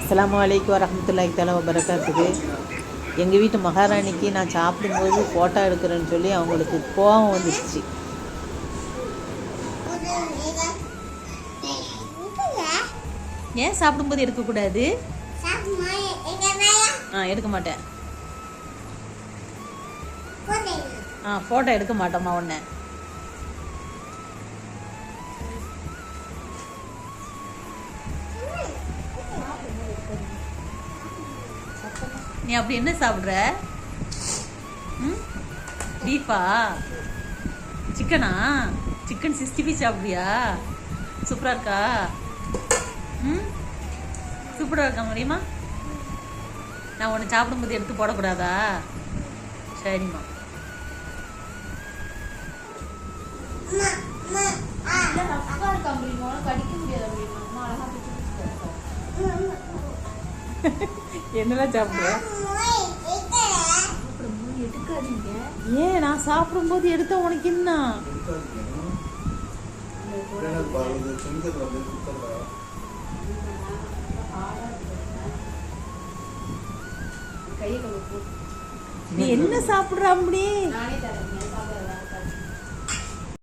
அஸ்ஸலாமு அலைக்கும் வரஹ்மத்துல்லாஹி தஆலா வபரகாத்துஹு. எங்கள் வீட்டு மகாராணிக்கு நான் சாப்பிடும்போது ஃபோட்டோ எடுக்கிறேன்னு சொல்லி அவங்களுக்கு கோவம் வந்துடுச்சு. ஏன் சாப்பிடும்போது எடுக்கக்கூடாது? எடுக்க மாட்டேன். ஃபோட்டோ எடுக்க மாட்டோம்மா உன்னை. நீ அப்படி என்ன சாப்பிட்ற? பீஃபா? சிக்கனா? சிக்கன் 65 சாப்பிட்றியா? சூப்பராக இருக்கா? சூப்பராக இருக்கா முடியுமா? நான் உன்னை சாப்பிடும்போது எடுத்து போடக்கூடாதா? சரிம்மா. என்னெல்லாம் சாப்பிடுற? ஏன் நான் சாப்பிடும்போது எடுத்த உனக்கு என்ன? நீ என்ன சாப்பிடுற? அப்படி